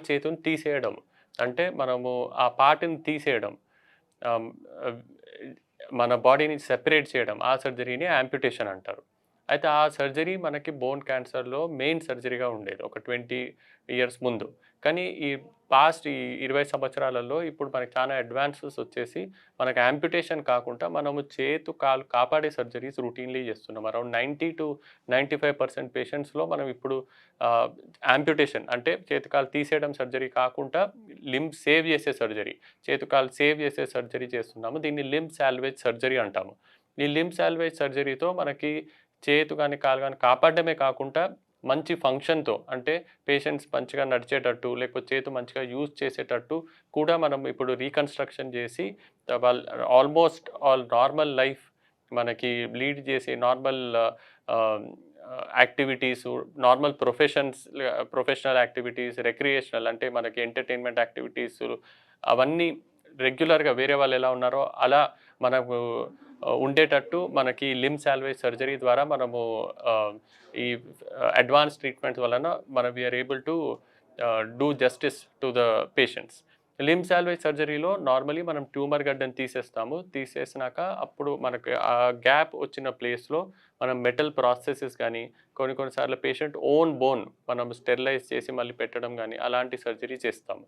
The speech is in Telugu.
చేతుని తీసేయడం. అంటే మనము ఆ పార్ట్‌ని తీసేయడం. ఆహ్, ఆహ్, మన బాడీ నుంచి సెపరేట్ చేయడం. ఆ సర్జరీని యాంప్యుటేషన్ అంటారు. అయితే ఆ సర్జరీ మనకి బోన్ క్యాన్సర్‌లో మెయిన్ సర్జరీగా ఉండేది. ఒక 20 ఇయర్స్ ముందు. కానీ ఈ పాస్ట్ ఈ 20 సంవత్సరాలలో ఇప్పుడు మనకి చాలా అడ్వాన్సెస్ వచ్చేసి మనకు యాంప్యుటేషన్ కాకుండా మనము చేతు, కాలు కాపాడే సర్జరీస్ రొటీన్‌లీ చేస్తున్నాం. అరౌండ్ 90-95% పేషెంట్స్‌లో మనం ఇప్పుడు ఆహ్, యాంప్యుటేషన్ అంటే చేతి, కాలు తీసేయడం సర్జరీ కాకుండా లింబ్ సేవ్ చేసే సర్జరీ. చేతు, కాలు సేవ్ చేసే సర్జరీ చేస్తున్నాము. దీన్ని లింబ్ సాల్వేజ్ సర్జరీ అంటాము. ఈ లింబ్ సాల్వేజ్ సర్జరీతో మనకి చేతు గాని, కాలు గాని కాపాడడమే కాకుండా మంచి ఫంక్షన్‌తో అంటే పేషెంట్స్ మంచిగా నడిచేటట్టు, లేకపోతే చేతి మంచిగా యూజ్ చేసేటట్టు కూడా మనం ఇప్పుడు రీకన్‌స్ట్రక్షన్ చేసి వాళ్ళు ఆల్‌మోస్ట్ ఆల్ నార్మల్ లైఫ్ మనకి లీడ్ చేసే నార్మల్ ఆహ్, activities, normal professional activities, recreational అంటే మనకి ఎంటర్‌టైన్‌మెంట్ యాక్టివిటీసు అవన్నీ రెగ్యులర్‌గా వేరే వాళ్ళెలా ఉన్నారో అలా మనకు ఉండేటట్టు మనకి లింబ్ సాల్వేజ్ సర్జరీ ద్వారా మనము ఆహ్, ఈ అడ్వాన్స్ ట్రీట్మెంట్స్ వలన we are able to do justice to the patients. Limb salvage సర్జరీలో నార్మల్లీ మనం ట్యూమర్ గడ్డని తీసేస్తాము. తీసేసినాక అప్పుడు మనకి ఆ గ్యాప్ వచ్చిన ప్లేస్‌లో మనం మెటల్ ప్రాస్థెసిస్ గానీ, కొన్ని కొన్ని సార్లు పేషెంట్ ఓన్ బోన్ మనం స్టెరిలైజ్ చేసి మళ్ళీ పెట్టడం గానీ, అలాంటి సర్జరీ చేస్తాము.